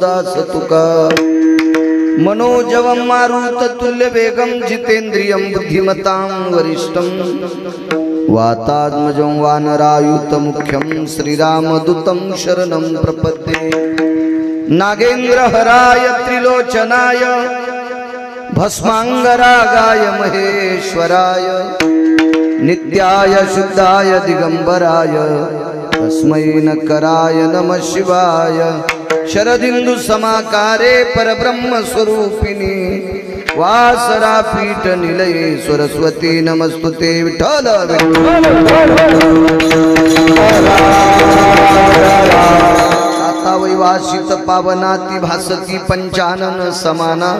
दास तुका मनोजवं मारुततुल्य वेगं जितेन्द्रियं बुद्धिमतां वरिष्ठं वातात्मजं वानरायुतमुख्यं श्रीरामदूतं शरणं प्रपद्ये नागेन्द्रहराय त्रिलोचनाय भस्मांगरागाय महेश्वराय नित्याय शुद्धाय दिगंबराय तस्मै नकराय नमः शिवाय शरदिंदु समाकारे परब्रह्म स्वरूपिणी वासरा पीठ निलये सरस्वती नमस्तुते विठ्ठल आता वैवासित पावनाती भासती पंचानन समाना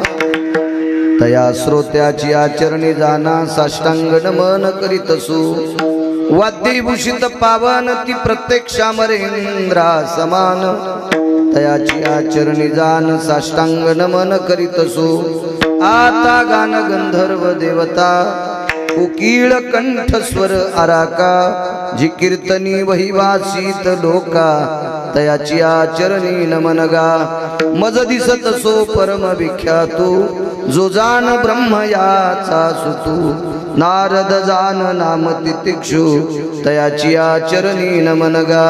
तया श्रोत्याची आचरणी जाना साष्टांग नमन करीतसु वाद्यभूषित पावन ती प्रत्यक्षामरेंद्रा समान तयाची आचरणी जान साष्टांग नमन करीतसु आता गान गंधर्व देवता कोकिळ कंठस्वर आराका जी कीर्तनी वहिवासीत लोका तयाची आचरणी नमनगा मज दिसत सो परम विख्यातू जो जान ब्रह्म याचा सुतू नारद जान नाम तितिक्षु तयाची आचरणी नमनगा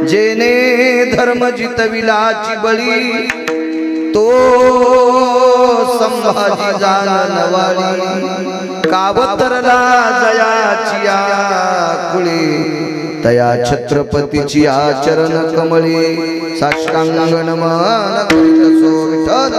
जेने धर्म जितविलाची बळी तो संभाजी जान नवाळी कावतरला जयाची आकुळी तया छत्रपतीची आचरण कमळी साष्टांग नमन करीतसो विठ्ठल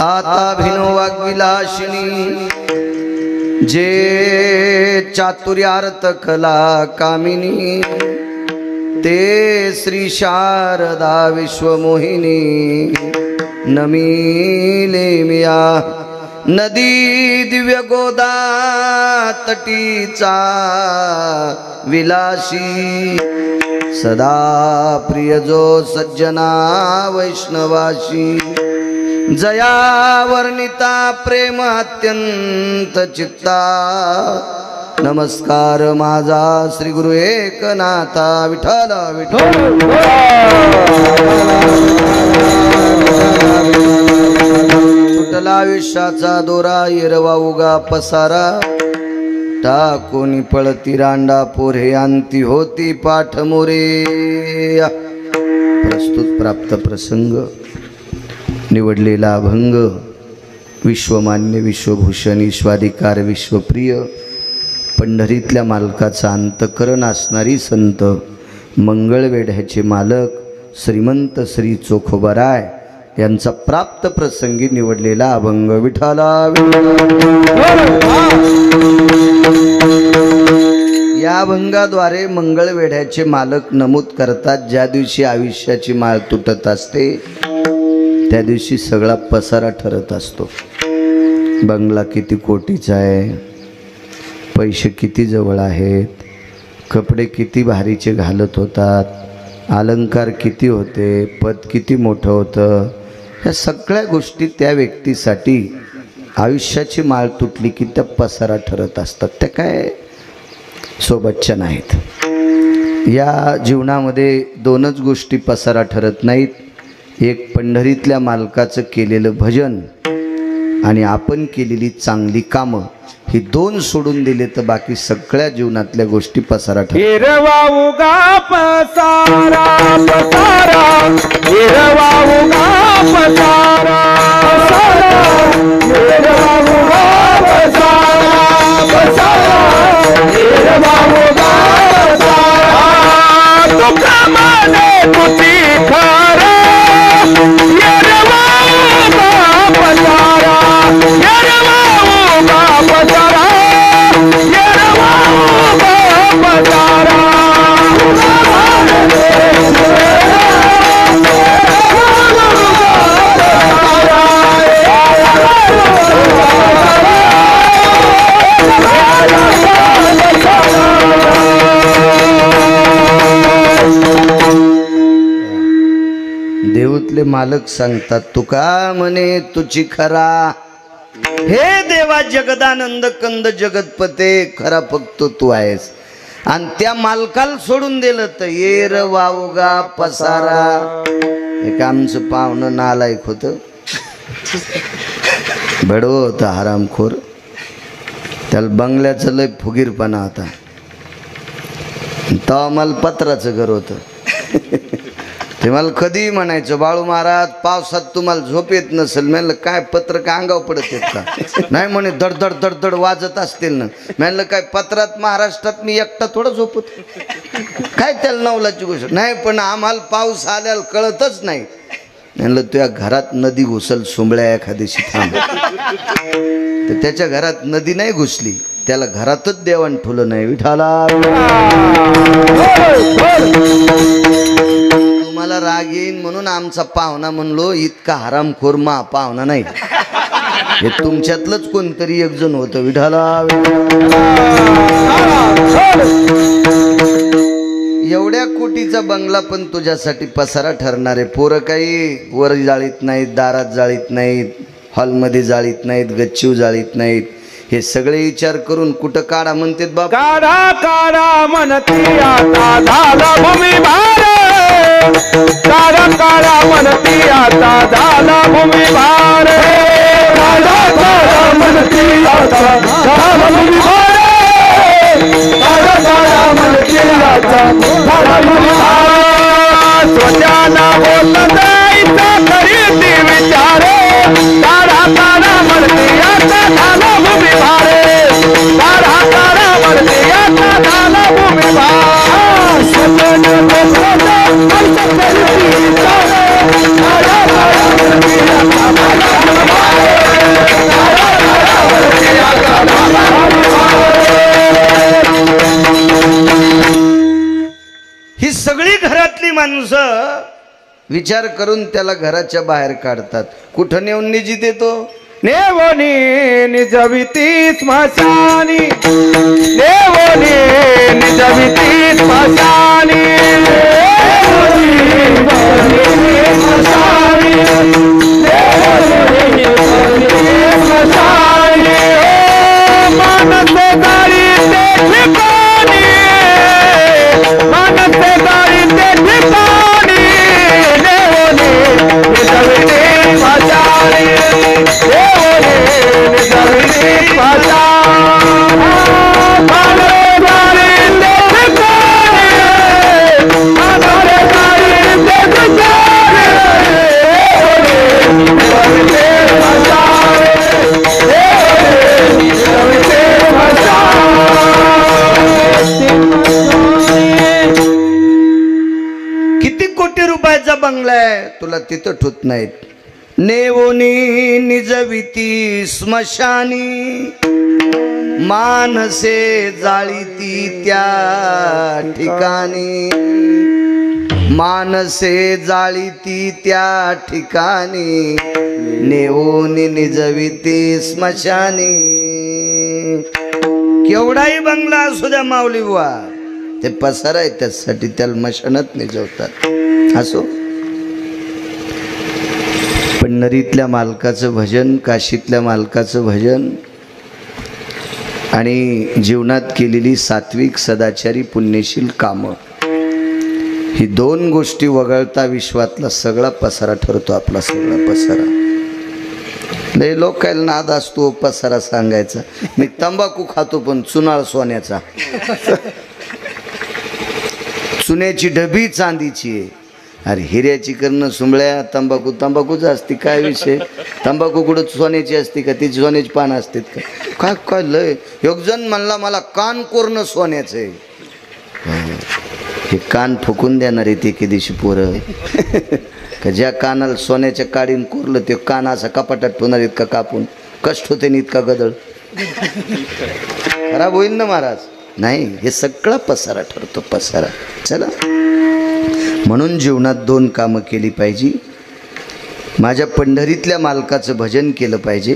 आता भिनो वाग्विलासिनी जे चातुर्यार्थ कला कामिनी ते श्री शारदा विश्वमोहिनी नमीले मिया नदी दिव्य गोदा तटीचा विलासी सदा प्रिय जो सज्जना वैष्णवाशी जया वर्णिता प्रेम अत्यंत चित्ता नमस्कार माझा श्री गुरु एकनाथा विठ्ठल विठ्ठल तुटला विश्वाचा दोरा येरवा उगा पसारा टाकोनी पळती रांडा पोरे अंती होती पाठ मोरे प्रस्तुत प्राप्त प्रसंग निवडलेला अभंग विश्वमान्य विश्वभूषण ईश्वाधिकार विश्वप्रिय पंढरीतल्या मालकाचा अंतकरण असणारी संत मंगळवेढ्याचे मालक श्रीमंत श्री चोखोबाराय यांचा प्राप्त प्रसंगी निवडलेला अभंग विठ्ठला या अभंगाद्वारे मंगळवेढ्याचे मालक नमूद करतात ज्या दिवशी आयुष्याची माळ तुटत असते त्या दिवशी सगळा पसारा ठरत असतो। बंगला किती कोटीचा आहे, पैसे किती जवळ आहेत, कपडे किती भारीचे घालत होतात, अलंकार किती होते, पद किती मोठं होतं, ह्या सगळ्या गोष्टी त्या व्यक्तीसाठी आयुष्याची माळ तुटली की त्या पसारा ठरत असतात। त्या काय सोबतच्या नाहीत। या जीवनामध्ये दोनच गोष्टी पसारा ठरत नाहीत, एक पंढरीतल्या मालकाचं केलेलं भजन आणि आपण केलेली चांगली कामं, ही दोन सोडून दिले तर बाकी सगळ्या जीवनातल्या गोष्टी पसारा ठरतात। हिरवा उगा पसारा पसारा, हिरवा उगा पसारा पसारा, हिरवा उगा पसारा पसारा, हिरवा उगा पसारा तुका माने तुझी खरा, हिरवा उगा पसारा, हिरवा उगा पसारा, हिरवा उगा पसारा देऊतले मालक सांगतात तुका म्हणे तुझी खरा, हे देवा जगदानंद कंद जगतपते खरा फक्त तू आहेस. आणि त्या मालकाला सोडून दिलं तर येर वावगा पसारा. एक आमचं पाहुणं नालायक होतं, भडव होता, हरामखोर. त्याला बंगल्याचं लय फुगीरपणा होता. तेव्हा मला पत्राचं घर होतं. ते मला कधी म्हणायचं, बाळू महाराज पावसात तुम्हाला झोप येत नसेल. म्हणलं काय पत्र का अंगावर पडत येत का? नाही म्हणे दडदड दडदड वाजत असतील ना. म्हणलं काय पत्रात महाराष्ट्रात मी एकटा थोडं झोपत, काय त्याला नवलाची गोष्ट नाही. पण आम्हाला पाऊस आल्याला कळतच नाही. म्हणलं तुझ्या घरात नदी घुसल सोंबळ्या एखाद्याशी थांब. तर त्याच्या घरात नदी नाही घुसली, त्याला घरातच देवाण ठुलं नाही. विठाला तुम्हाला राग येईन म्हणून आमचा पाहुणा म्हणलो, इतका हरामखोर मा पाहुणा नाही. हे तुमच्यातलंच कोणतरी एक जण होतं. विठाला एवढ्या कोटीचा बंगला पण तुझ्यासाठी पसारा ठरणार आहे. पोरं काही वर जाळीत नाहीत, दारात जाळीत नाहीत, हॉलमध्ये जाळीत नाहीत, गच्चीव जाळीत नाहीत. हे सगळे विचार करून कुठं काढा म्हणतात बाबा. काढा काढा म्हणती आता झाला भूमी भार. काढा काढा म्हणती आता झाला भूमी भार. काढा काढा म्हणती आता झाला भूमी भार. काढा काढा म्हणती आता झाला भूमी भार. स्वतःला बोलत जायचं करीती विचार. काढा काढा म्हणती आता झाला भूमी भार. काढा काढा म्हणती आता झाला भूमी भार. स्वतःला बोलत जायचं करीती विचार. काढा काढा म्हणती आता झाला भूमी भार. काढा काढा म्हणती आता झाला भूमी भार. ही सगळी घरातली माणसं विचार करून त्याला घराच्या बाहेर काढतात. कुठं नेऊन निजी देतो? नेवोनी निजविती स्मशानी. नेवोनी निजविती स्मशानी. नेवोनी निजविती स्मशानी. नेवोनी निजविती स्मशानी. मानस गाडी ते ठिकाणी. मानस गाडी ते ठिकाणी. नेवोनी निजविती स्मशानी. किती कोटी रुपयाचा बंगला आहे, तुला तिथं ठुत नाहीत. नेवोनी निजविती स्मशानी. मानसे जाळीती त्या ठिकाणी. मानसे जाळीती त्या ठिकाणी. नेवोनी निजविती स्मशानी. केवढाही बंगला असू द्या माऊली बुवा, ते पसार आहे त्यासाठी त्याला मशानात निजवतात. असो, पंढरीतल्या मालकाचं भजन, काशीतल्या मालकाचं भजन आणि जीवनात केलेली सात्विक सदाचारी पुण्यशील कामं, ही दोन गोष्टी वगळता विश्वातला सगळा पसारा ठरतो. आपला सगळा पसारा लय लोकांना नाद असतो पसारा सांगायचा. मी तंबाखू खातो पण चुनाळ सोन्याचा. चुन्याची डबी चांदीची आहे. अरे हिऱ्याची करणं सुंबळ्या. तंबाखू तंबाखूच असते, काय विषय? तंबाखू कुठं सोन्याची असते का? ती सोन्याची पानं असतात का? काय काय लय. एक जण म्हणला मला कान कोरणं सोन्याचं आहे. हे कान फुकून देणार आहे ते दिवशी पोरं. का ज्या कानाला सोन्याच्या काडीन कोरलं ते कान असा कपाटात ठेवणार आहेत का कापून? कष्ट होते ना इतका गदळ. खराब होईल ना महाराज. नाही, हे सगळा पसारा ठरतो, पसारा. चला, म्हणून जीवनात दोन कामं केली पाहिजे. माझ्या पंढरीतल्या मालकाचं भजन केलं पाहिजे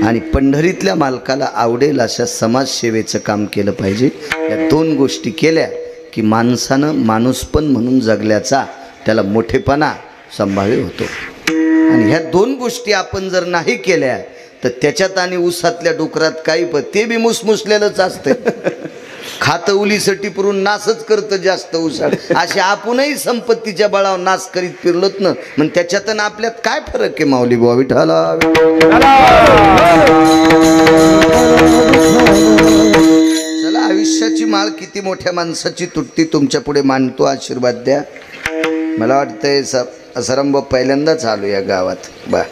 आणि पंढरीतल्या मालकाला आवडेल अशा समाजसेवेचं काम केलं पाहिजे. या दोन गोष्टी केल्या की माणसानं माणूसपण म्हणून जगल्याचा त्याला मोठेपणा संभाव्य होतो. आणि ह्या दोन गोष्टी आपण जर नाही केल्या तर तर त्याच्यात आणि ऊसातल्या डुकरात काही पण ते बी मुसमुसलेलंच असते. खातं उलीसाठी पुरून नासच करतं जास्त उसाड. असे आपणही संपत्तीच्या बळावर नाश करीत फिरलोत ना, मग त्याच्यात आणि आपल्यात काय फरक आहे माऊली बुवा विठाला. चला, आयुष्याची माळ किती मोठ्या माणसाची तुटती तुमच्या पुढे मांडतो, आशीर्वाद द्या. मला वाटतंय असरंभ पहिल्यांदाच आलो या गावात. बा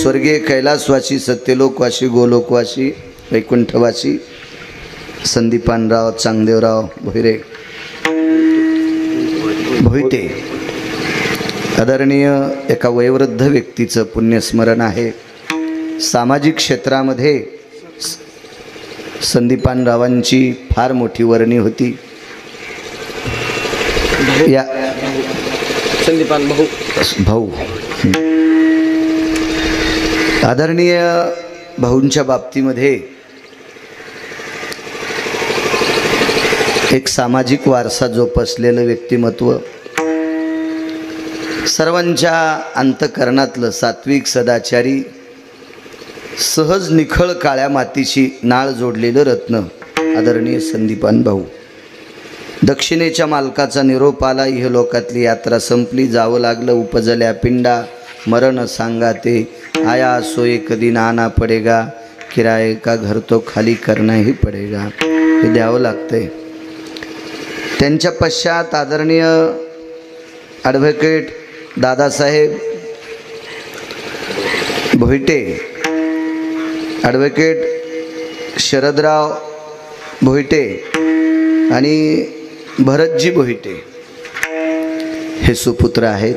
स्वर्गीय कैलासवासी, सत्यलोकवासी, गोलोकवासी, वैकुंठवासी संदीपानराव चांगदेवराव भोईटे आदरणीय एका वयोवृद्ध व्यक्तीचं पुण्यस्मरण आहे. सामाजिक क्षेत्रामध्ये संदीपानरावांची फार मोठी वर्णी होती. या संदीपान भाऊ आदरणीय भाऊंच्या बाबतीमध्ये एक सामाजिक वारसा जोपासलेलं व्यक्तिमत्व, सर्वांच्या अंतःकरणातलं सात्विक सदाचारी, सहज निखळ काळ्या मातीशी नाळ जोडलेलं रत्न आदरणीय संदीपान भाऊ. दक्षिणेच्या मालकाचा निरोप आला, इहलोकातली यात्रा संपली, जावं लागलं उपजल्या पिंडा, मरण सांगाते आया सोये कधी नाना पडेगा, किराए का घर तो खाली करना ही पडेगा. हे द्यावं लागतंय. त्यांच्या पश्चात आदरणीय ॲडव्होकेट दादासाहेब भोईटे, ॲडव्होकेट शरदराव भोईटे आणि भरतजी भोईटे हे सुपुत्र आहेत.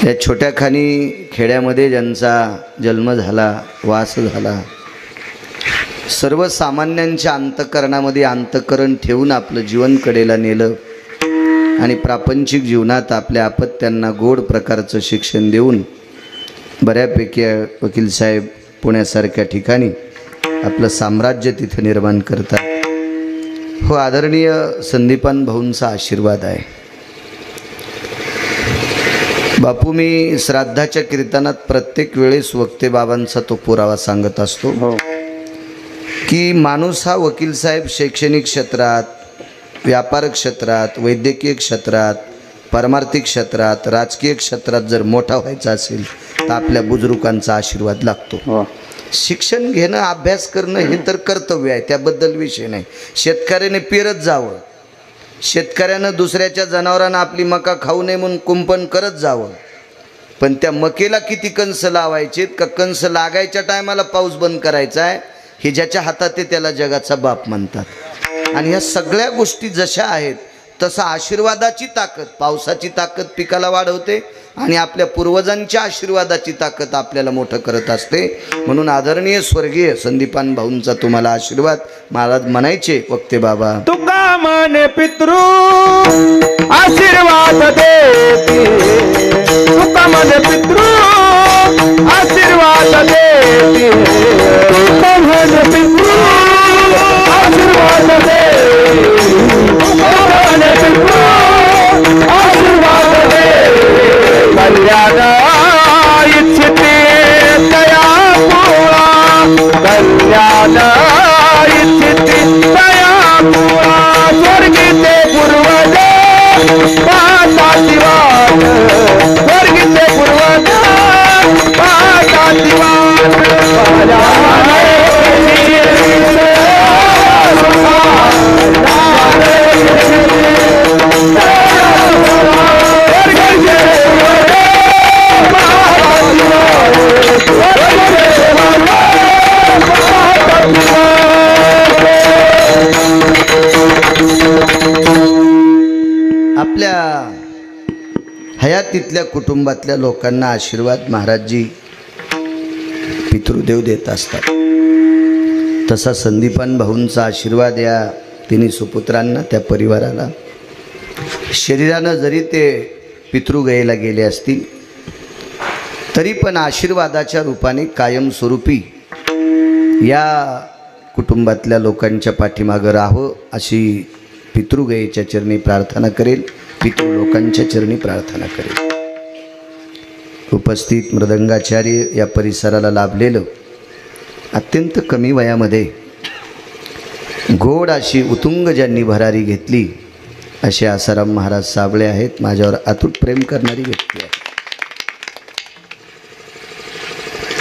या छोट्या खानी खेड्यामध्ये ज्यांचा जन्म झाला, वास झाला, सर्वसामान्यांच्या अंतःकरणामध्ये अंतःकरण ठेवून आपलं जीवन कडेला नेलं आणि प्रापंचिक जीवनात आपल्या अपत्यांना गोड प्रकारचं शिक्षण देऊन बऱ्यापैकी वकील साहेब पुण्यासारख्या ठिकाणी आपलं साम्राज्य तिथं निर्माण करतात. हो, आदरणीय संदीपान भाऊंचा आशीर्वाद आहे. बापू, मी श्राद्धाच्या कीर्तनात प्रत्येक वेळेस वक्ते बाबांचा तो पुरावा सांगत असतो की माणूस हा वकील साहेब शैक्षणिक क्षेत्रात, व्यापार क्षेत्रात, वैद्यकीय क्षेत्रात, परमार्थिक क्षेत्रात, राजकीय क्षेत्रात जर मोठा व्हायचा असेल तर आपल्या बुजुर्गांचा आशीर्वाद लागतो. शिक्षण घेणं, अभ्यास करणं हे तर कर्तव्य आहे, त्याबद्दल विषय नाही. शेतकऱ्याने पेरत जावं, शेतकऱ्यानं दुसऱ्याच्या जनावरांना आपली मका खाऊ नये म्हणून कुंपण करत जावं, पण त्या मकेला किती कंस लावायचेत का कंस लागायच्या टायमाला पाऊस बंद करायचा आहे, हे ज्याच्या हातात आहे त्याला जगाचा बाप म्हणतात. आणि ह्या सगळ्या गोष्टी जशा आहेत तसं आशीर्वादाची ताकद, पावसाची ताकद पिकाला वाढवते आणि आपल्या पूर्वजांच्या आशीर्वादाची ताकद आपल्याला मोठं करत असते. म्हणून आदरणीय स्वर्गीय संदीपान भाऊंचा तुम्हाला आशीर्वाद. मला म्हणायचे वक्ते बाबा, तुका माने पितृ आशीर्वाद देती, तुका माने पितृ आशीर्वाद देती, तुका माने पितृ आशीर्वाद देती, तुका माने पितृ आशीर्वाद देती. कल्याण इच्छिते तया पोळा, कल्याण इच्छिते तया पोळा. स्वर्गीचे पूर्वज पाहताची वाट, स्वर्गीचे पूर्वज पाहताची वाट. आपल्या हयातीतल्या कुटुंबातल्या लोकांना आशीर्वाद महाराजजी पितृदेव देत असतात. तसा संदीपान भाऊंचा आशीर्वाद या तिन्ही सुपुत्रांना, त्या परिवाराला, शरीरानं जरी ते पितृगयेला गेले असतील तरी पण आशीर्वादाच्या रूपाने कायमस्वरूपी या कुटुंबातल्या लोकांच्या पाठीमागं राहावं अशी पितृगयेच्या चरणी प्रार्थना करेल, पितृलोकांच्या चरणी प्रार्थना करेल. उपस्थित मृदंगाचार्य या परिसराला लाभलेलं अत्यंत कमी वयामध्ये गोड अशी उतुंग ज्यांनी भरारी घेतली असे आसाराम महाराज साबळे आहेत. माझ्यावर अतूट प्रेम करणारी व्यक्ती आहे.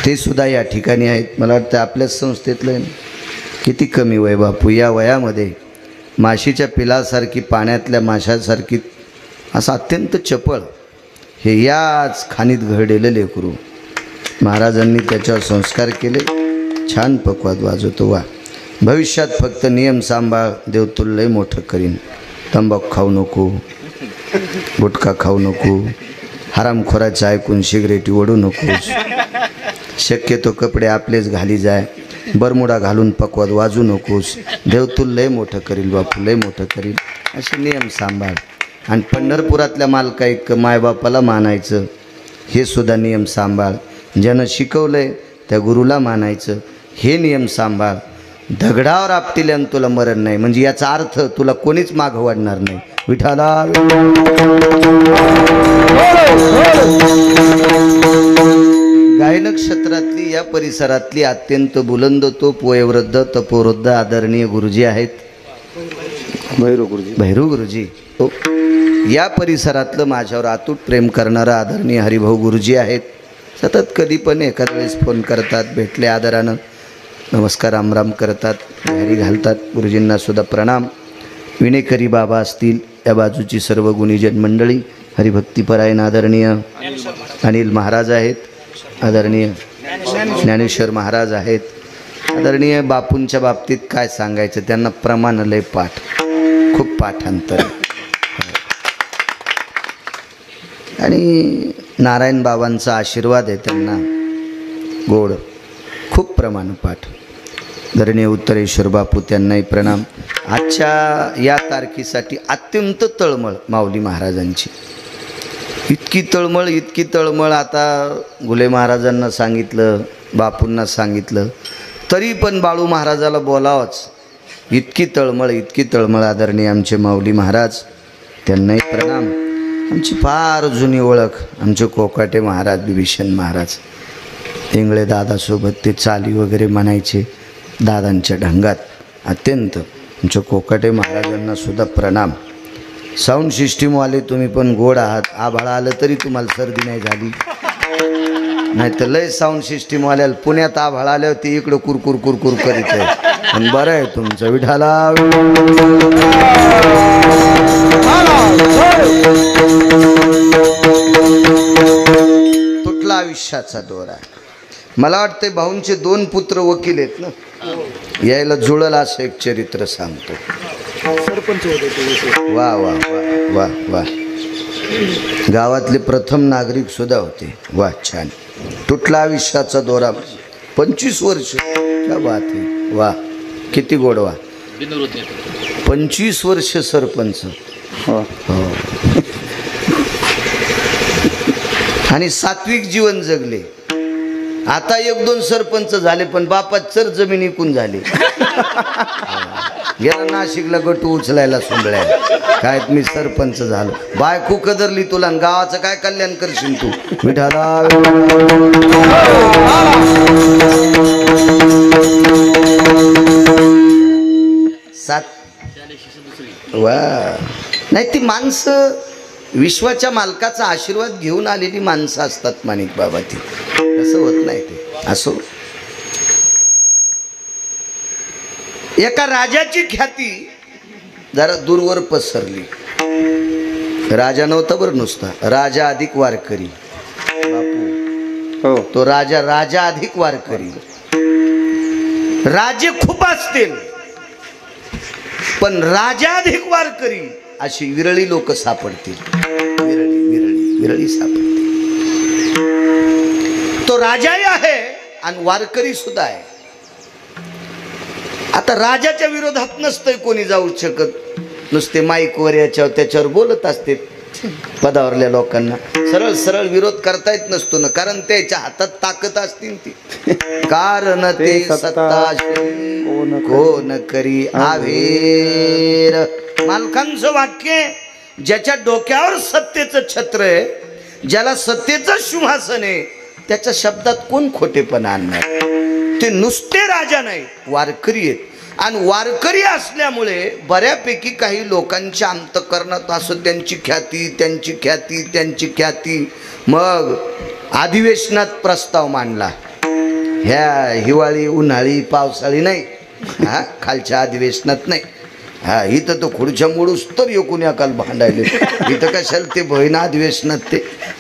ते सुद्धा या ठिकाणी आहेत. मला वाटतं आपल्याच संस्थेतलं किती कमी वय बापू, या वयामध्ये माशीच्या पिलासारखी पाण्यातल्या माशासारखी असं अत्यंत चपळ हे याच खाणीत घडलेलं लेकरू. महाराजांनी त्याच्यावर संस्कार केले. छान पक्वाद वाजवतो. वा, भविष्यात फक्त नियम सांभाळ, देव तुला लय मोठं करीन. तंबाखू खाऊ नको, गुटखा खाऊ नको, हरामखोराचं ऐकून सिगरेटी ओढू नकोस, शक्यतो कपडे आपलेच घाली जाय, बरमुडा घालून पक्वाद वाजू नकोस, देव तुला लय मोठं करील बापू, लय मोठं करील, असे नियम सांभाळ. आणि पंढरपुरातल्या मालका एक मायबापाला मानायचं, हे सुद्धा नियम सांभाळ. ज्यानं शिकवलंय त्या गुरुला मानायचं, हे नियम सांभाळ. दगडावर आपटील्यानं तुला मरण नाही, म्हणजे याचा अर्थ तुला कोणीच मागं वाढणार नाही. विठाला गायन क्षेत्रातली या परिसरातली अत्यंत बुलंद तोप वयोवृद्ध तपोवृद्ध आदरणीय गुरुजी आहेत. भैरू गुरुजी. हो, या परिसरातलं माझ्यावर अतूट प्रेम करणारं आदरणीय हरिभाऊ गुरुजी आहेत. सतत कधी पण एखाद्या वेळेस फोन करतात, भेटले आदरानं नमस्कार रामराम करतात, घरी घालतात. गुरुजींना सुद्धा प्रणाम. विनेकरी बाबा असतील, या बाजूची सर्व गुणीजन मंडळी, हरिभक्तीपरायण आदरणीय अनिल महाराज आहेत, आदरणीय ज्ञानेश्वर महाराज आहेत. आदरणीय बापूंच्या बाबतीत काय सांगायचं, त्यांना प्रमाण लय पाठ, खूप पाठांतर. आणि नारायण बाबांचा आशीर्वाद आहे त्यांना, गोड, खूप प्रमाण पाठ. आदरणीय उत्तरेश्वर बापू, त्यांनाही प्रणाम. आजच्या या तारखेसाठी अत्यंत तळमळ माऊली महाराजांची, इतकी तळमळ. आता घुले महाराजांना सांगितलं, बापूंना सांगितलं, तरी पण बाळू महाराजाला बोलावंच. इतकी तळमळ. आदरणीय आमचे माऊली महाराज, त्यांनाही प्रणाम. आमची फार जुनी ओळख, आमचे कोकाटे महाराज, बिभीषण महाराज, इंगळे दादासोबत ते चाली वगैरे म्हणायचे दादांच्या ढंगात अत्यंत. आमच्या कोकाटे महाराजांना सुद्धा प्रणाम. साऊंड सिस्टीमवाले तुम्ही पण गोड आहात. आभाळ आलं तरी तुम्हाला सर्दी नाही झाली, नाही तर लय साऊंड सिस्टीमवाल्याला पुण्यात आभाळ आल्यावर ते इकडं कुरकुर करीत आहे. पण बरं आहे तुमचं. विठाला तुटला आयुष्याचा दोरा. मला वाटते भाऊंचे 2 पुत्र वकील आहेत ना, यायला जुळल असं एक चरित्र सांगतो. वा वा वा वा वा. गावातले प्रथम नागरिक सुद्धा होते. वा, छान. तुटला आयुष्याचा दोरा, 25 वर्ष. क्या बात आहे. वा, किती गोडवा. 25 वर्ष सरपंच. हो. आणि सात्विक जीवन जगले. आता 1-2 सरपंच झाले, पण बापात चर जमीन इकून झाली. गेला नाशिकला गटू उचलायला सुंबळ्या. काय मी सरपंच झालो, बायको कदरली तुला, गावाचं काय कल्याण करशील तू. विठाला वा. नाही, ती माणसं विश्वाच्या मालकाचा आशीर्वाद घेऊन आलेली माणसं असतात माणिक बाबा. ती असं होत नाही. ते असो. एका राजाची ख्याती जरा दूरवर पसरली. राजा नव्हता बरं नुसता, राजा अधिक वारकरी. बापू, हो, तो राजा अधिक वारकरी. राजे खूप असतील, पण राजाधिक वारकरी अशी विरळी लोक सापडतील. विरळी सापडतील. तो राजाही आहे आणि वारकरी सुद्धा आहे. आता राजाच्या विरोधात नसतंय कोणी जाऊ शकत, नुसते माईकवर याच्यावर त्याच्यावर बोलत असते. पदावरल्या लोकांना सरळ विरोध करता येत नसतो ना, कारण त्याच्या हातात ताकद असतील ती. कारण ते सत्ताशी कोण करी आवेर. मालकांचं वाक्य, ज्याच्या डोक्यावर सत्तेचं छत्र आहे ज्याला सत्तेचं सिंहासन आहे त्याच्या शब्दात कोण खोटेपणा आणणार? ते नुसते राजा नाही, वारकरी आहेत. आणि वारकरी असल्यामुळे बऱ्यापैकी काही लोकांच्या अंतःकरणात असं त्यांची ख्याती. मग अधिवेशनात प्रस्ताव मांडला, ह्या हिवाळी उन्हाळी पावसाळी नाही, हा खालच्या अधिवेशनात नाही, हा इथं तो खुर्च्या मोडूस तर येकून एकाल भांडायले, इथं कशाला ते बहीण अधिवेशनात. ते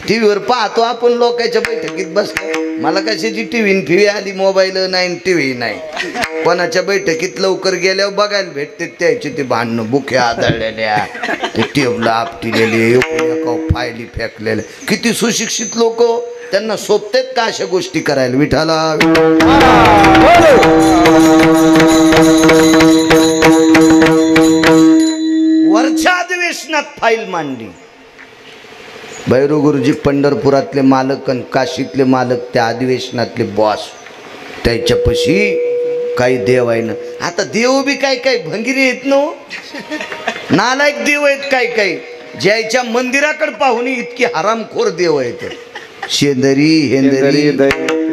टी व्हीवर पाहतो आपण लोकांच्या बैठकीत बसतो, मला कशाची टी आली, मोबाईल नाही टी व्ही नाही. कोणाच्या बैठकीत लवकर गेल्यावर बघायला भेटते त्याचे ते भांडणं, बुक्या आदळलेल्या, ते टेबल आपटिलेले, फायली फेकलेल्या. किती सुशिक्षित लोक, त्यांना सोबतेत का अशा गोष्टी करायला? विठाला वरच्या अधिवेशनात फाईल मांडली. भैरू गुरुजी पंढरपुरातले मालक आणि काशीतले मालक, त्या अधिवेशनातले बॉस, त्याच्यापाशी काही देव आहे ना. आता देव बी काही भंगिरी आहेत नो, नालायक देव आहेत काही ज्याच्या मंदिराकडे पाहुणी इतकी हरामखोर देव आहेत. शेंदरी हेंदरी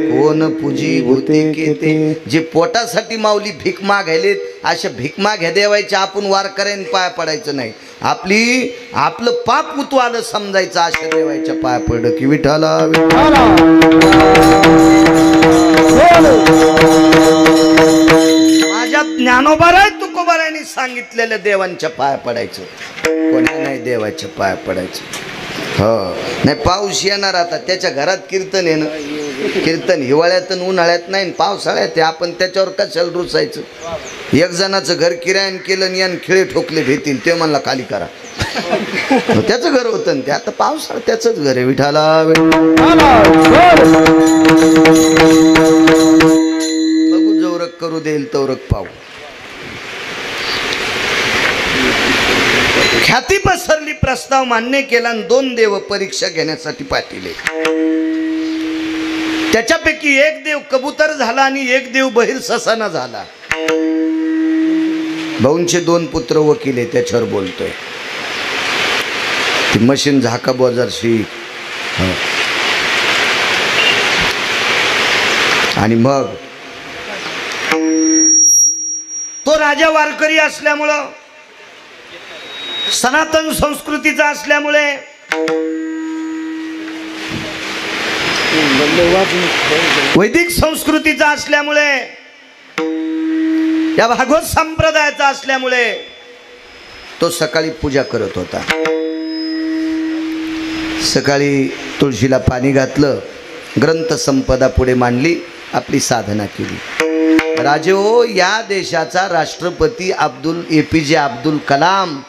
कोण पूजी भूते केते, जे पोटासाठी माऊली भीक मागायलेत, अशा भीक माग्या देवायच्या आपण वारकऱ्यांनी पाया पडायचं नाही. आपलं पाप उतवालं समजायचं, अशा देवायच्या पाया पडलं की विठाला माझ्या ज्ञानोबाराय तुकोबारायांनी सांगितलेल्या देवांच्या पाया पडायचं, कोणा नाही देवाच्या पाया पडायचं. हो नाही, पाऊस येणार आता, त्याच्या घरात कीर्तन आहे ना. कीर्तन हिवाळ्यात उन्हाळ्यात नाही, पावसाळ्यात. आपण त्याच्यावर कशाला रुसायचं? एक जणाचं घर किरायान केलं आणि यान खिळे ठोकले भेतील, ते म्हणला खाली करा. त्याचं घर होतं ते, आता पावसाळ्यात त्याचंच घर आहे. विठाला बघू, जवरक करू देईल तवरक पाहू. ख्याती पसरली, प्रस्ताव मान्य केला आणि 2 देव परीक्षा घेण्यासाठी पाठवले. त्याच्यापैकी एक देव कबूतर झाला आणि एक देव बहिर ससाना झाला. भाऊंचे 2 पुत्र वकील आहे, त्याच्यावर बोलतोय. ती मशीन झाका बोजारशी. आणि मग तो राजा वारकरी असल्यामुळं, सनातन संस्कृतीचा असल्यामुळे, वैदिक संस्कृतीचा असल्यामुळे, या भागवत संप्रदायाचा असल्यामुळे तो सकाळी पूजा करत होता. सकाळी तुळशीला पाणी घातलं, ग्रंथ संपदा पुढे मांडली, आपली साधना केली. राजे हो, या देशाचा राष्ट्रपती APJ अब्दुल कलाम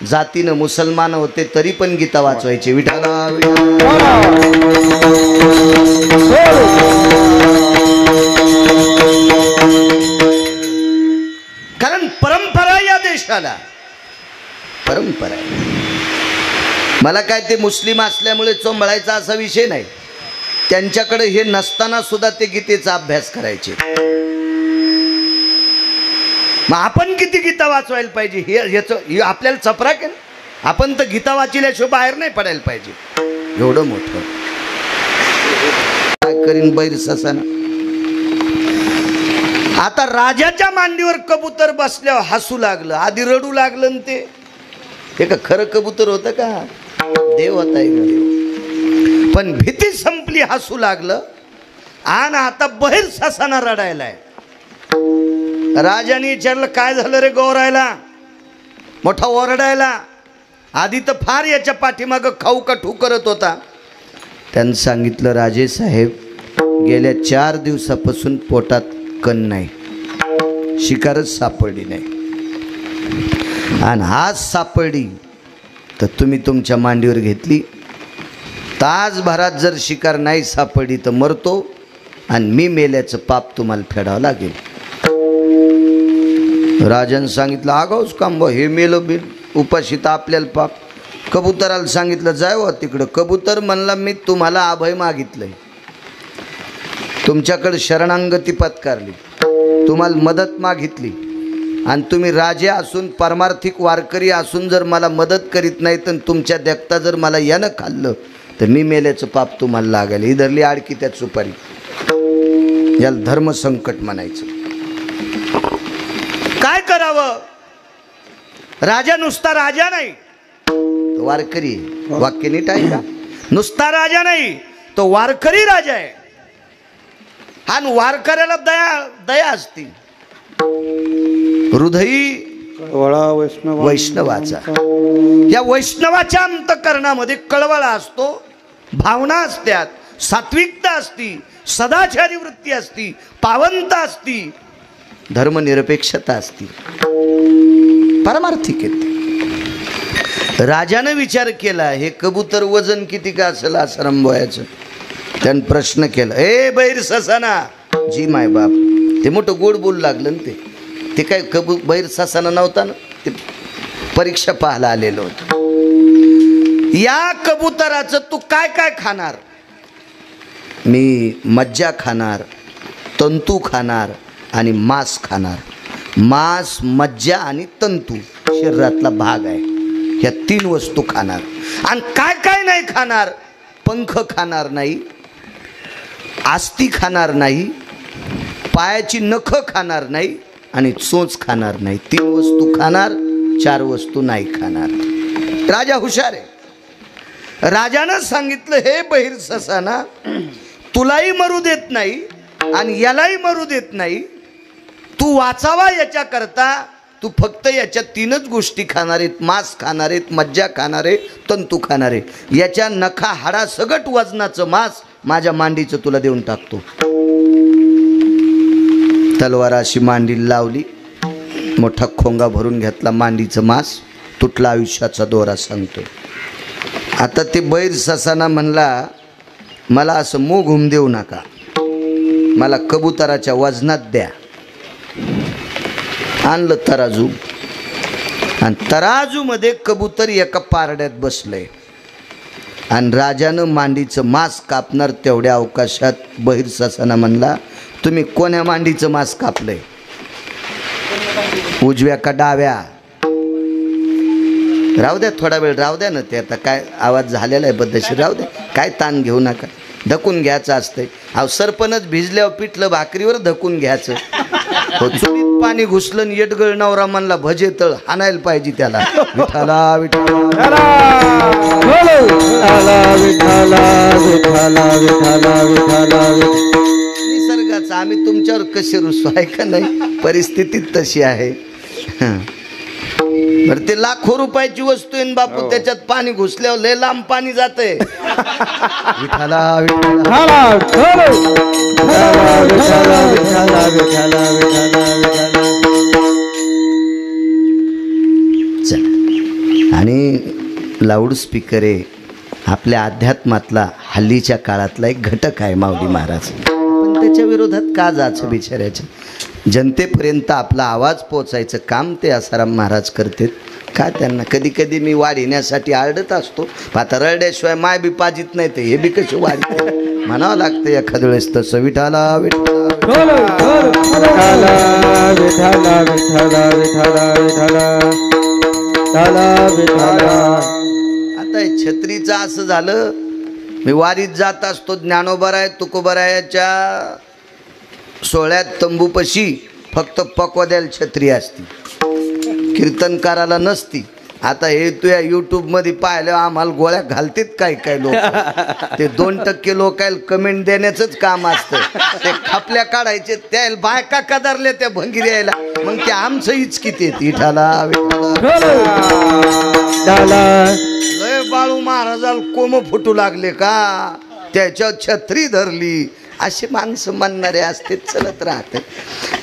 जातीनं मुसलमान होते, तरी पण गीता वाचवायचे. विठाला कारण परंपरा, या देशाला परंपरा आहे. मला काय ते मुस्लिम असल्यामुळे चोंबळायचा असा विषय नाही, त्यांच्याकडे हे नसताना सुद्धा ते गीतेचा अभ्यास करायचे. मग आपण किती गीता वाचवायला पाहिजे हे आपल्याला चपराक आहे. आपण तर गीता वाचल्याशिवाय बाहेर नाही पडायला पाहिजे. एवढं मोठं काय करीन बैर ससाना. आता राजाच्या मांडीवर कबूतर बसल्यावर हसू लागलं, आधी रडू लागलं. ते का खरं कबूतर होतं का? देव होता एक देव. पण भीती संपली, हसू लागलं. आणि आता बहिर ससाना रडायलाय. राजाने विचारलं, काय झालं रे गौरायला? मोठा ओरडायला. आधी तर फार याच्या पाठीमागं खाऊ का ठू करत होता. त्यांनी सांगितलं, राजे साहेब, गेल्या 4 दिवसापासून पोटात कण नाही, शिकारच सापडली नाही. आणि आज सापडली तर तुम्ही तुमच्या मांडीवर घेतली. तासभरात जर शिकार नाही सापडली तर मरतो, आणि मी मेल्याचं पाप तुम्हाला फेडावं लागेल. राजाने सांगितलं, आगाऊच काम बा, हे मेलं बिल उपाशी तर आपल्याला पाप. कबुतराला सांगितलं, जाय वा तिकडं. कबूतर म्हणला, मी तुम्हाला अभय मागितलंय, तुमच्याकडे शरणांगती पत्कारली, तुम्हाला मदत मागितली, आणि तुम्ही राजे असून, परमार्थिक वारकरी असून जर मला मदत करीत नाही, तर तुमच्या देखता जर मला यानं खाल्लं तर मी मेल्याचं पाप तुम्हाला लागेल. ही धरली आडकी त्यात सुपारी. याला धर्मसंकट म्हणायचं. काय करावं? राजा नुसता राजा नाही, तो वारकरी. वाक्य नीट आहे का? नुसता राजा नाही, तो वारकरी राजा आहे. आणि वारकऱ्याला दया असती. हृदयी वैष्णवाचा. या वैष्णवाच्या अंतःकरणामध्ये कळवळा असतो, भावना असतात, सात्विकता असती, सदाचारी वृत्ती असती, पावनता असती, धर्मनिरपेक्षता असती, पारमार्थिक येते. राजानं विचार केला, हे कबूतर वजन किती का असेल असं रंबवायचं. त्यानं प्रश्न केला, ए बैर ससाना. जी माय बाप. ते मोठं गोड बोलू लागलं ना. ते काय बैर ससाना नव्हता ना, ते परीक्षा पाहायला आलेलं होतं. या कबुतराचं तू काय काय खाणार? मी मज्जा खाणार, तंतू खाणार आणि मांस खाणार. मांस, मज्जा आणि तंतू शरीरातला भाग आहे. ह्या 3 वस्तू खाणार. आणि काय काय नाही खाणार? पंख खाणार नाही, आस्ती खाणार नाही, पायाची नख खाणार नाही आणि चोच खाणार नाही. 3 वस्तू खाणार, 4 वस्तू नाही खाणार. राजा हुशार आहे. राजानं सांगितलं, हे बहिर ससाना, तुलाही मरू देत नाही आणि यालाही मरू देत नाही. तू वाचावा याच्या करता तू फक्त याच्या 3च गोष्टी खाणार आहेत. मांस खाणार आहेत, मज्जा खाणार आहे, तंतू खाणार आहे. याच्या नखा हाडा सगट वजनाचं मांस माझ्या मांडीचं तुला देऊन टाकतो. तलवार अशी मांडीला लावली, मोठा खोंगा भरून घेतला, मांडीचं मांस तुटला. आयुष्याचा दोरा सांगतो. आता ते बैर ससाना म्हणला, मला असं मोह घुम देऊ नका, मला कबुतराच्या वजनात द्या. आणलं तराजू आणि तराजूमध्ये कबूतर एका पारड्यात बसलंय. आणि राजानं मांडीचं मांस कापणार तेवढ्या अवकाशात बहिर ससाना म्हणला, तुम्ही कोण्या मांडीचं मांस कापलंय? उजव्या का डाव्या? राहू द्या, थोडा वेळ राहू द्या ना. ते आता काय आवाज झालेला आहे पद्धतशीर, राहू द्या, काय ताण घेऊ नका. धकून घ्यायचं असतंय. अहो सरपणच भिजल्यावर पिठलं भाकरीवर धकून घ्यायचं. हो, चुलीत पाणी घुसलं, येटगळ नवरा म्हणला भजे तळ हाणायला पाहिजे त्याला. विठाला विठाला निसर्गाचा आम्ही तुमच्यावर कसे रुसू आहे का नाही? परिस्थितीत तशी आहे. बरं, ते लाखो रुपयाची वस्तू आहे बापू, त्याच्यात पाणी घुसल्यावर लय लांब पाणी जातंय. विठाला विठाला आणि लाऊडस्पीकर आहे आपल्या अध्यात्मातला हल्लीच्या काळातला एक घटक आहे माऊली महाराज. पण त्याच्या विरोधात का जायचं? बिचाऱ्याच्या जनतेपर्यंत आपला आवाज पोचायचं काम ते आसाराम महाराज करतात. का त्यांना कधी कधी मी वाढण्यासाठी आरडत असतो. आता रडल्याशिवाय माय बी पाजित नाही, ते हे बी कशी वाढते म्हणावं लागतं एखाद्या वेळेस तसं. विठाला आता छत्रीचं असं झालं, मी वारीत जात असतो. ज्ञानोबराय तुकोबरायाच्या सोहळ्यात तंबूपशी फक्त पकवाद्याला छत्री असती, कीर्तनकाराला नसती. आता हे तुया यूट्यूबमध्ये पाहिलं, आम्हाला गोळ्या घालतात काय काय लोक. ते 2% लोकायला कमेंट देण्याचंच काम असतं. ते खापल्या काढायचे, त्याला बायका कदारल्या त्या भंगीर यायला, मग ते आमचं इचकित येत. इठाला लय बाळू महाराजाला कोम फुटू लागले का, त्याच्या छत्री धरली, असे माणसं म्हणणारे असते, चलत राहते.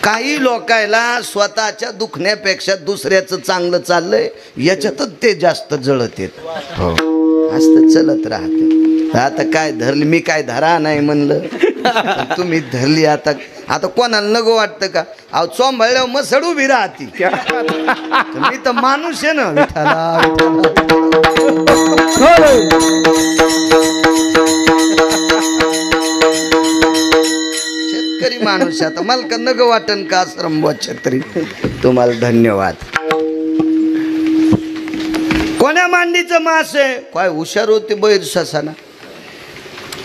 काही लोकायला स्वतःच्या दुखण्यापेक्षा दुसऱ्याचं चांगलं चाललंय याच्यातच ते जास्त जळत येत. हो, असं चलत राहते. आता काय धरली, मी काय धरा नाही म्हणलं, तुम्ही धरली. आता आता कोणाला नको वाटतं का? अहो चोंबळल्यावर मसड उभी राहती. मी तर माणूस आहे ना. विठाला शेतकरी माणूस. आता मला का नग वाटन का आश्रम छत्री. तुम्हाला धन्यवाद. कोण्या मांडीचं मास आहे? काय हुशार होते बैर ससाना.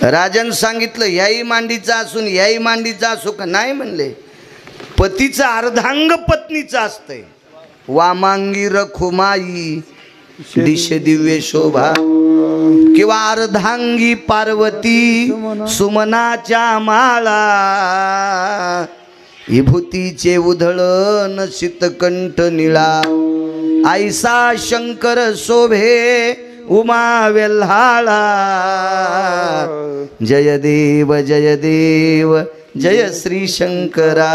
राजन सांगितलं याही मांडीचा असून याही मांडीचा असो का? नाही म्हणले, पतीचा अर्धांग पत्नीचा असतंय. वामांगी रखुमाई दिश दिव्य शोभा किंवा अर्धांगी पार्वती सुमनाच्या माळा विभूतीचे उधळण शीतकंठ निळा ऐसा शंकर शोभे उमा वेल्हाळा जय देव जय देव जय श्री शंकरा.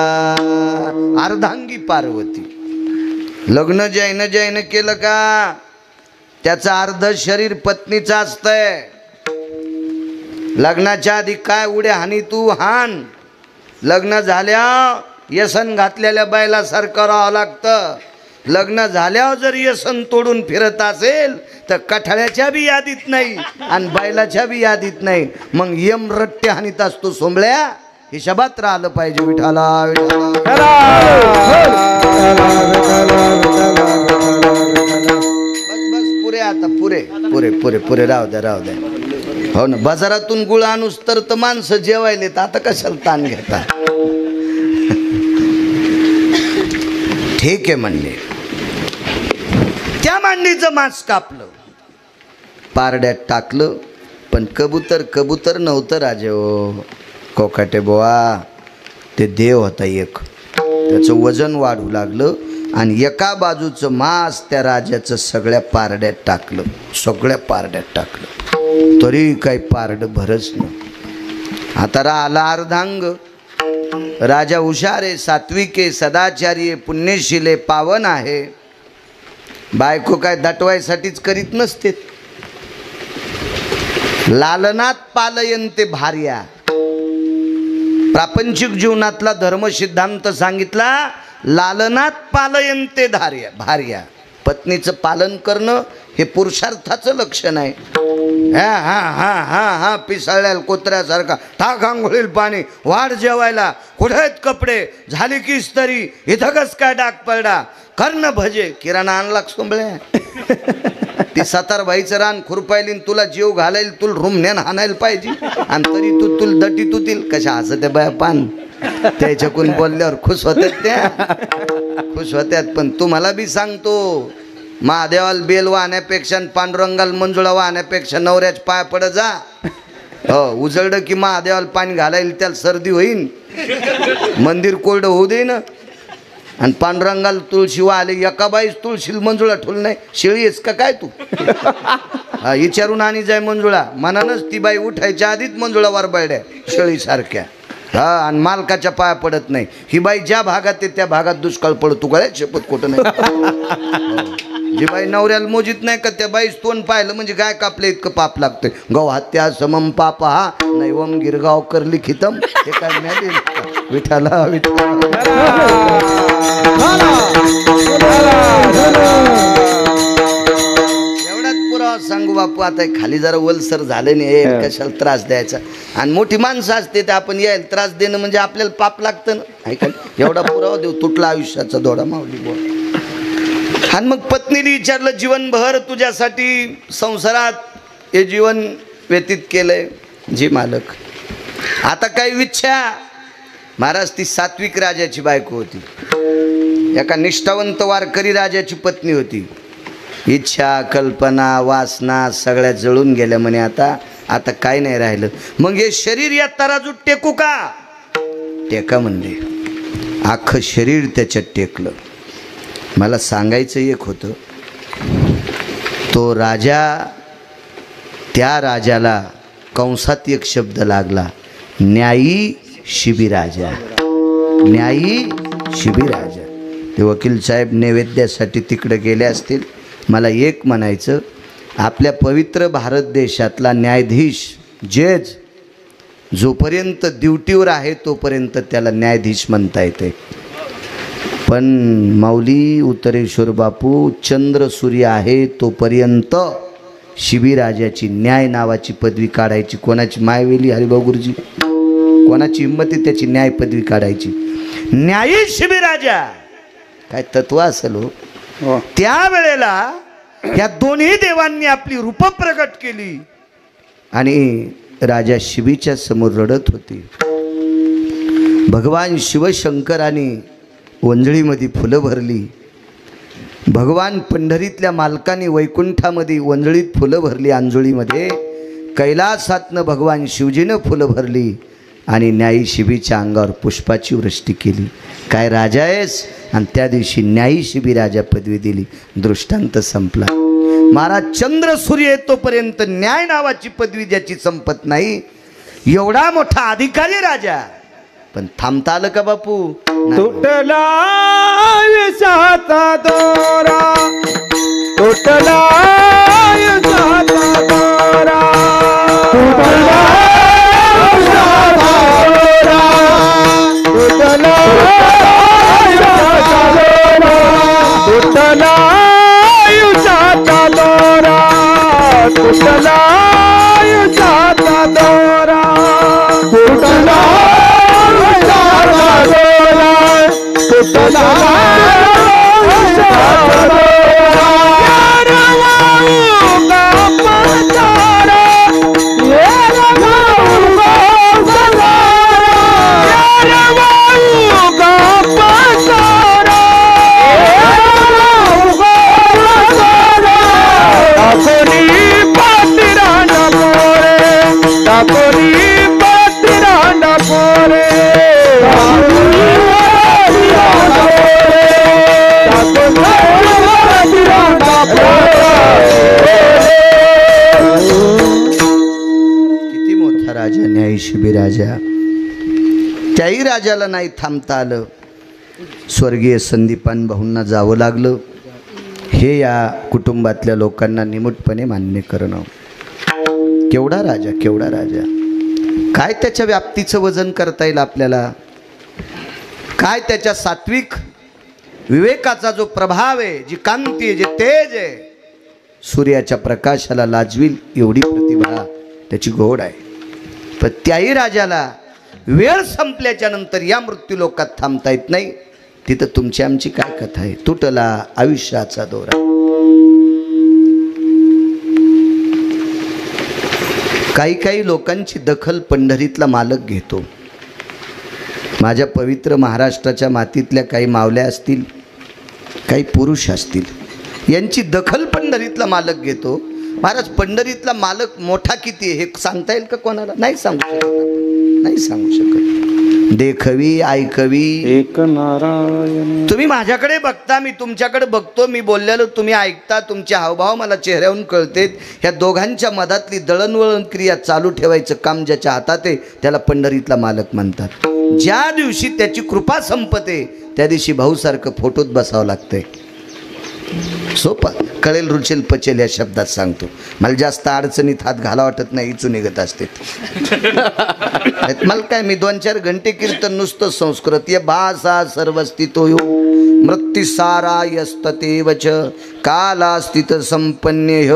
अर्धांगी पार्वती. लग्न जैन जैन केलं का त्याचं अर्ध शरीर पत्नीचं असतंय. लग्नाच्या आधी काय उड्या हानी तू हान, लग्न झाल्या व्यसन घातलेल्या बायला सारखं राहावं लागतं. लग्न झाल्यावर जर व्यसन तोडून फिरत असेल तर कठाळ्याच्या बी यादीत नाही आणि बैलाच्या बी यादीत नाही. मग यम रट्टे हानीत असतो सोंबळ्या. हिशोबात राहिलं पाहिजे. विठाला विठाला. बस पुरे आता पुरे पुरे पुरे पुरे राहू द्या राहू द्या. हो ना, बाजारातून गुळ आणूस तर माणसं जेवायलेत, आता कशाला ताण घेता. ठीक आहे म्हणले. त्या मांडीचं मांस कापलं, पारड्यात टाकलं, पण कबूतर कबूतर नव्हतं राजे हो. कोकाटे बोवा ते देव होता एक. त्याचं वजन वाढू लागलं आणि एका बाजूचं मांस त्या राजाचं सगळ्या पारड्यात टाकलं, सगळ्या पारड्यात टाकलं, तरी काही पारड भरच नाही. आता राहिला अर्धांग. राजा हुशार आहे, सात्विक आहे, सदाचारी आहे, पुण्यशील आहे, पावन आहे. बायको काय दटवायसाठीच करीत नसते. लालनात पालयन्ते भार्या. प्रापंचिक जीवनातला धर्मसिद्धांत सांगितला, लालनात पालयन्ते भार्या. पत्नीचं पालन करणं हे पुरुषार्थाचं लक्षण आहे. हा हा हा हा हा पिसाळ्या कोत्र्यासारखा टाक आंघोळील पाणी, वाढ जेवायला, कुठे आहेत कपडे, झाली की इस्त्री, इथं कस काय डाग पडला, कर्ण भजे. किराणा आणला सोंबळ्या. ती सातारबाईचं रान खुरपायली, तुला जीव घालायला, तुला रुमण्यान हाणायला पाहिजे आणि तरी तू तुला दटी तुतील. कशा हसत त्या बाया पान. त्याच्याकडून बोलल्यावर खुश होत्यात, त्या खुश होत्यात. पण तुम्हाला बी सांगतो, महादेवाला बेल वाहण्यापेक्षा पांडुरंगाला मंजुळा वाहण्यापेक्षा नवऱ्याच पाय पडत जा. हो, उजळलं की महादेवाला पाणी घालायला त्याला सर्दी होईन, मंदिर कोरडं होऊ दे ना. आणि पांडुरंगाला तुळशी वाहले, एका बाईस तुळशीला मंजुळा ठेवलं नाही. शेळी आहेस का काय तू? हा, विचारून आणि जाय मंजुळा. मनानच ती बाई उठायच्या आधीच मंजुळा वरबळड्या शेळीसारख्या. हा, आणि मालकाच्या पाया पडत नाही. ही बाई ज्या भागात आहे त्या भागात दुष्काळ पडतो. गळ्यात शपथ कुठं नाही. जी बाई नवऱ्याला मोजीत नाही का त्या बाईस तोंड पाहिलं म्हणजे गाय कापले इतकं पाप लागतंय. गौ हत्या समम पाप हा नैवम गिरगाव करली खितम. हे काय मिळाले विठाला विठाला. एवढाच पुरावा सांगू बापू. आता खाली जरा वलसर झालं नाही, कशाला त्रास द्यायचा. आणि मोठी माणसं असते ते आपण यायला त्रास देणं म्हणजे आपल्याला पाप लागतं ना. ऐका, एवढा पुरावा देऊ. तुटला आयुष्याचा दोडा माऊली बोल. आणि मग पत्नीने विचारलं, जीवनभर तुझ्यासाठी संसारात हे जीवन व्यतीत केलंय. जी मालक. आता काही इच्छा. महाराज ती सात्विक राजाची बायको होती, एका निष्ठावंत वारकरी राजाची पत्नी होती. इच्छा कल्पना वासना सगळ्या जळून गेल्या म्हणे. आता काय नाही राहिलं. मग हे शरीर या तराजूत टेकू का? टेका म्हणले. अख्खं शरीर त्याच्यात टेकलं. मला सांगायचं एक होतं, तो राजा, त्या राजाला कंसात एक शब्द लागला, न्यायी शिबिराजा. न्यायी शिबिराजा. ते वकील साहेब नैवेद्यासाठी तिकडे गेले असतील. मला एक म्हणायचं, आपल्या पवित्र भारत देशातला न्यायाधीश जज जोपर्यंत ड्युटीवर आहे तोपर्यंत त्याला न्यायाधीश म्हणता येते. पण माऊली उत्तरेश्वर बापू चंद्र सूर्य आहे तोपर्यंत शिबिराजाची न्याय नावाची पदवी काढायची. कोणाची मायवेली हरिभाऊ गुरुजी, कोणाची हिंमत आहे त्याची न्याय पदवी काढायची. न्यायी शिबिराजा काय तत्व असेल हो. त्यावेळेला या दोन्ही देवांनी आपली रूप प्रकट केली आणि राजा शिबीच्या समोर रडत होती. भगवान शिवशंकराने वंजळीमध्ये फुलं भरली. भगवान पंढरीतल्या मालकाने वैकुंठामध्ये वंजळीत फुलं भरली. अंजुळीमध्ये कैलासातनं भगवान शिवजीनं फुलं भरली आणि न्यायी शिबीच्या अंगावर पुष्पाची वृष्टी केली. काय राजा आहेस? आणि त्या दिवशी न्यायी शिबी राजा पदवी दिली. दृष्टांत संपला. महाराज चंद्र सूर्य येतोपर्यंत न्याय नावाची पदवी ज्याची संपत नाही, एवढा मोठा अधिकारी राजा. पण थांबता आलं का बापू? तुटला विषाचा दोरा, तुटला विषाचा दोरा, तुटला विषाचा दोरा, तुटला विषाचा दोरा, तुटला विषाचा दोरा, तुटला विषाचा दोरा, तुटला शिबी राजा. त्याही राजाला नाही थांबता आलं. स्वर्गीय संदीपान भाऊंना जावं लागलं. हे या कुटुंबातल्या लोकांना निमूटपणे मान्य करणं. केवढा राजा, केवढा राजा. काय त्याच्या व्याप्तीचं वजन करता येईल आपल्याला? काय त्याच्या सात्विक विवेकाचा जो प्रभाव आहे, जी कांती आहे, जे तेज आहे, सूर्याच्या प्रकाशाला लाजवील एवढी प्रतिभा त्याची घोड आहे. पण त्याही राजाला वेळ संपल्याच्या नंतर या मृत्यू लोकात थांबता येत नाही. तिथं तुमची आमची काय कथा आहे? तुटला आयुष्याचा दोरा. काही काही लोकांची दखल पंढरीतला मालक घेतो. माझ्या पवित्र महाराष्ट्राच्या मातीतल्या काही मावल्या असतील, काही पुरुष असतील, यांची दखल पंढरीतला मालक घेतो. महाराज पंढरीतला मालक मोठा किती आहे हे सांगता येईल का कोणाला? नाही सांगू शकत आपण, नाही सांगू शकत. देखवी ऐकवी एक नारायण. तुम्ही माझ्याकडे बघता, मी तुमच्याकडे बघतो, मी बोललेलो तुम्ही ऐकता, तुमचे हावभाव मला चेहऱ्यावरून कळतेत. ह्या दोघांच्या मधातली दळणवळण क्रिया चालू ठेवायचं काम ज्याच्या हातात आहे त्याला पंढरीतला मालक म्हणतात. ज्या दिवशी त्याची कृपा संपते त्या दिवशी भाऊसारखं फोटोत बसावं लागतंय. सोपा, कळेल, रुचेल, पचेल या शब्दात सांगतो. मला जास्त अडचणीत हात घाला वाटत नाही, इचू निघत असते. मला काय, मी 2-4 घंटे कीर्तन नुसतं संस्कृत. ये भाषा सर्वस्थितो यो मृत्युसारा यस्ततेवच काला स्थित संपन्नेह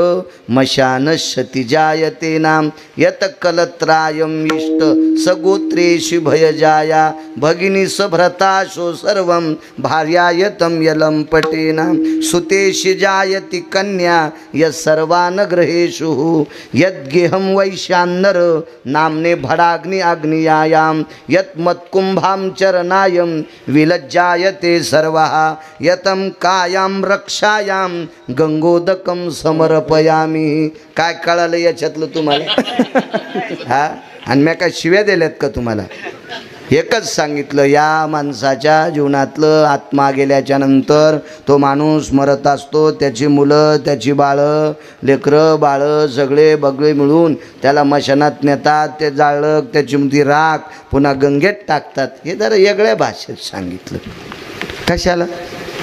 मशानशति जायते नाम यत कलत्रायम इष्ट सगोत्रेषु भयजाया भगिनी सभ्रताशो सर्वं भार्यायतं यलं पटेना सुतेषु जायति कन्या यस्सर्वान् ग्रहेषु यद्गेहं वैश्यान्नर नाम्ने भडाग्नि अग्नियायां यत् मत्कुंभां चरणायं विलज्जायते सर्वः यतं कायां रक्षायां गंगोदकं समर्पयामी. काय कळालं याच्यातलं तुम्हाला? हा, आणि मी काय शिव्या दिल्यात का तुम्हाला? एकच सांगितलं, या माणसाच्या जीवनातलं आत्मा गेल्याच्या नंतर तो माणूस मरत असतो. त्याची मुलं, त्याची बाळं, लेकरं बाळं सगळे बगळे मिळून त्याला मशानात नेतात. ते जाळलं, त्याची ती राख पुन्हा गंगेत टाकतात. हे जरा वेगळ्या भाषेत सांगितलं. कशाला?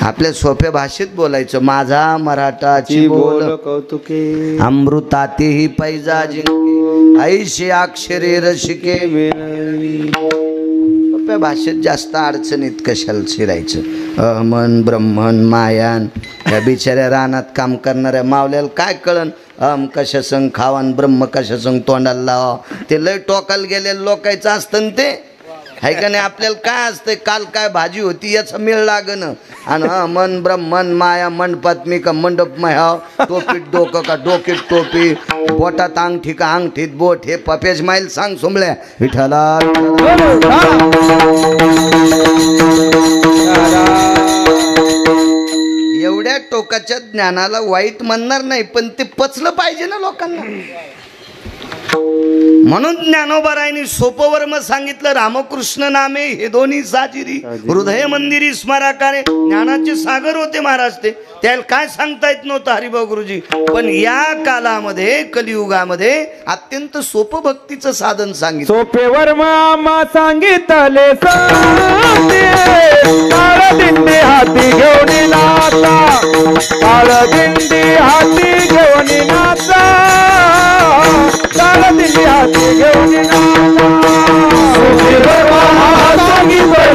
आपल्या सोप्या भाषेत बोलायचं. माझा मराठाची बोल कौतुके अमृतातेही पैजा जिंके ऐशी अक्षरे रसिके. सोप्या भाषेत जास्त अडचणीत कशाला शिरायचं? अहमन ब्रह्मन मायान या बिचाऱ्या रानात काम करणाऱ्या मावल्याला काय कळन? कशा संग खावान ब्रह्म कशा संग तोंडाला लावा. ते लय टोकाला गेलेलं लोकायचं असतं ते. हाय का नाही. आपल्याला काय असतंय, काल काय भाजी होती याचा मेळ लागन. आणि मन ब्रह्मन माया मंडपात मी का मंडप माया, टोपीत डोकं का डोकीत टोपी, बोटात अंगठी का अंगठीत बोट. हे पपेज माईल सांग सोमल्या विठाला. एवढ्या टोकाच्या ज्ञानाला वाईट म्हणणार नाही, पण ते पचलं पाहिजे ना लोकांना. म्हणून ज्ञानोबारायांनी सोपवर्म सांगितलं, रामकृष्ण नामे हे दोन्ही साजिरी, हृदय मंदिरी स्मराकारे. ज्ञानाचे सागर होते महाराज ते, त्याला काय सांगता येत नव्हतं हरिभाऊ गुरुजी. पण या कालामध्ये कलियुगामध्ये अत्यंत सोपं भक्तीचं साधन सांगितलं. सोपेवर मामा सांगितले दिंडी हाती घेऊन नाचा, दिंडी हाती घेऊन नाचा, दिंडी हाती घेऊन नाचा. सोपेवर मामा सांगितले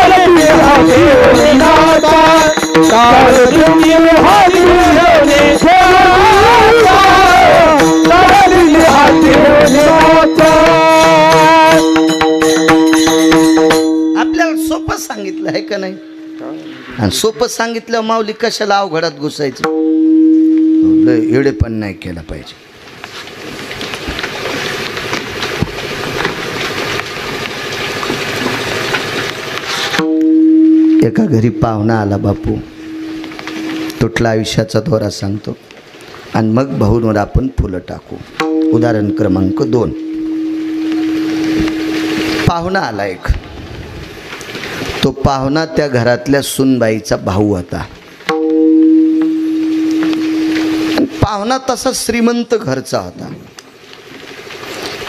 दिंडी हाती घेऊन नाचा, दिंडी हाती घेऊन आपल्याला सोपं सांगितलं आहे का नाही. आणि सोपं सांगितलं माऊली कशाला अवघडात घुसायचं. एवढे पण नाही केलं पाहिजे. एका घरी पाहुणा आला बापू, तुटला आयुष्याचा दोरा सांगतो आणि मग भाऊंवर आपण फुलं टाकू. उदाहरण क्रमांक 2. पाहुणा आला एक, तो पाहुणा त्या घरातल्या सुनबाईचा भाऊ होता. पाहुणा तसा श्रीमंत घरचा होता.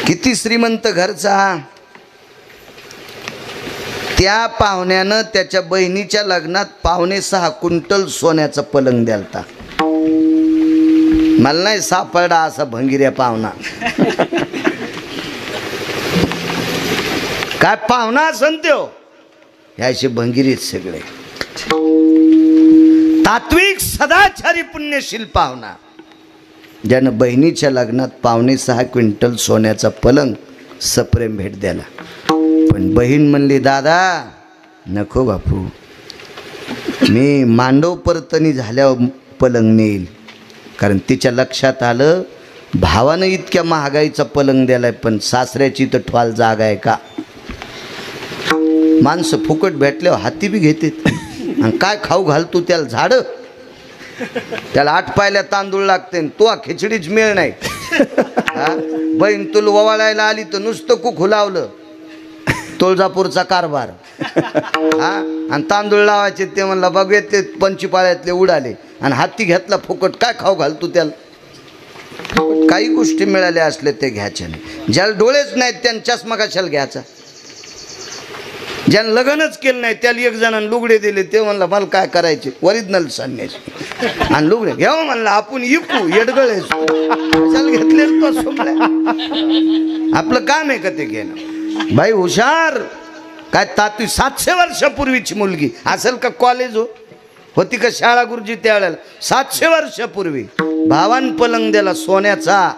किती श्रीमंत घरचा. त्या पाहुण्यानं त्याच्या बहिणीच्या लग्नात 5.5 क्विंटल सोन्याचा पलंग द्यालता. मला नाही सापडा असा भंगिऱ्या पाहुणा. काय पाहुणा असन त्यो, ह्याचे भंगिरीत सगळे. तात्विक सदाचारी पुण्यशील पाहुणा, ज्यानं बहिणीच्या लग्नात 5.5 क्विंटल सोन्याचा पलंग सप्रेम भेट द्याला. पण बहीण म्हणली, दादा नको बापू, मी मांडव परतणी झाल्यावर पलंग नेईल. कारण तिच्या लक्षात आलं भावानं इतक्या महागाईचा पलंग द्यालाय, पण सासऱ्याची तर ठवाल जागा आहे का. माणसं फुकट भेटल्यावर हाती बी घेतात. आणि काय खाऊ घालतो त्याला झाडं, त्याला 8 पायल्या तांदूळ लागते, तो खिचडीच मिळ नाही. बहीण तुला ववाळायला आली तर नुसतं कुखू लावलं, तुळजापूरचा कारभार. आणि तांदूळ लावायचे ते म्हणला बघे ते पंचपाळ्यातले उडाले, आणि हाती घेतला फुकट. काय खाऊ घालतो त्याला. काही गोष्टी मिळाल्या असल्या ते घ्यायच्या नाही. ज्याला डोळेच नाहीत त्यानं चष्मा कशाला घ्यायचा. ज्यानं लग्नच केलं नाही त्याला एक जणांना लुगडे दिले, ते म्हणला मला काय करायचे, ओरिजिनल सांगण्याचे. आणि लुगडे घ्यावं म्हणला आपण इकू येडगळे कशाला घेतले तो सोमल्या. आपलं काम आहे का ते घेणं. बाई हुशार. काय तात्वी 700 वर्षापूर्वीची मुलगी असेल का, कॉलेज होती का शाळा गुरुजी त्यावेळेला. 700 वर्षापूर्वी भावान पलंग द्याला सोन्याचा.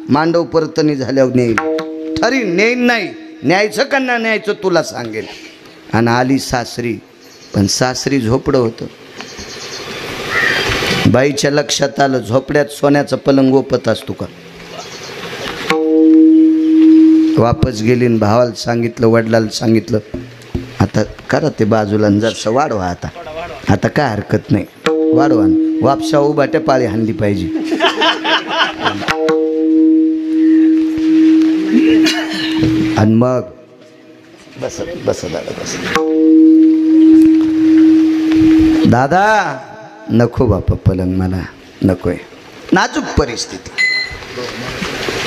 मांडव परतणी झाल्यावर नेईल. ठरी नेईन नाही, न्यायचं का नाही न्यायचं तुला सांगेल. आणि आली सासरी, पण सासरी झोपडं होतं. बाईच्या लक्षात आलं झोपड्यात सोन्याचा पलंग ओपत असतो का. वापस गेली, भावाला सांगितलं, वडिलाला सांगितलं, आता करा ते बाजूला जरसं वाढवा. आता काय हरकत नाही, वाढवा. वापसा उभाट्या पाळी हाणली पाहिजे. आणि मग बस बस दादा बस. दादा नको बापा पलंग, मला नकोय. नाजूक परिस्थिती.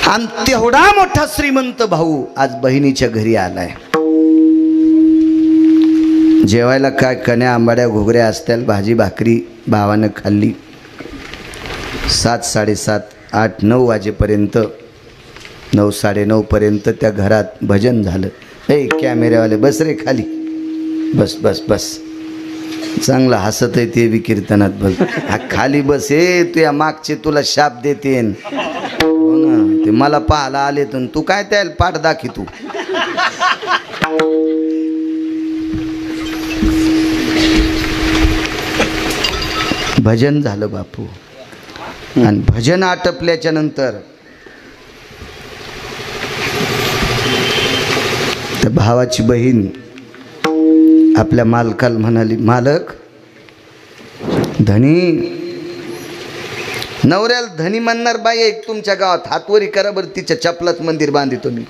आणि तेवढा मोठा श्रीमंत भाऊ आज बहिणीच्या घरी आलाय. जेवायला काय कण्या आंबाड्या घोगऱ्या असतील, भाजी भाकरी भावानं खाल्ली. 7, 7:30, 8, 9 वाजेपर्यंत, 9, 9:30 पर्यंत त्या घरात भजन झालं. ए कॅमेऱ्यावाले बस रे खाली, बस बस बस. चांगलं हसत आहे ते बी कीर्तनात बघ. हा खाली बस. हे तुया मागचे तुला शाप देते. हो ना, होते मला पाहायला आले तर तू काय त्याला पाठ दाखी तू भजन झालं बापू आणि भजन आटपल्याच्या नंतर त्या भावाची बहीण आपल्या मालकाला म्हणाली मालक धनी नवऱ्याला धनी म्हणणार बाई एक तुमच्या गावात हातवरी करा बरं तिच्या चपलात मंदिर बांधितो मी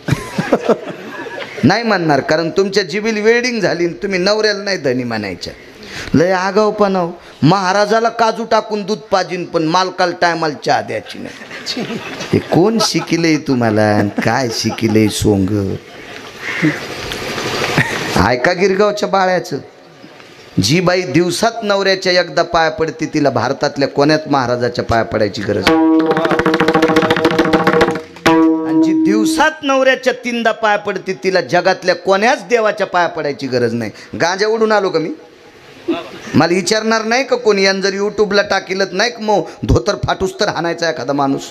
नाही म्हणणार कारण तुमच्या जिबील वेल्डिंग झाली तुम्ही नवऱ्याला नाही धनी म्हणायच्या लय आगाव पण महाराजाला काजू टाकून दूध पाजीन पण मालकाला टायमाला चहा द्यायची नाही हे कोण शिकिले तुम्हाला काय शिकिले सोंग ऐका गिरगावच्या बाळ्याचं जी बाई दिवसात नवऱ्याच्या एकदा पाया पडते तिला भारतातल्या कोण्यात महाराजाच्या पाया पडायची गरज आणि जी दिवसात नवऱ्याच्या तीनदा पाया पडते तिला जगातल्या कोण्याच देवाच्या पाया पडायची गरज नाही गांजा उडून आलो का मी मला विचारणार नाही का कोणी यान जर यूट्यूबला टाकीलच नाही का मग धोतर फाटूस तर हाणायचा एखादा माणूस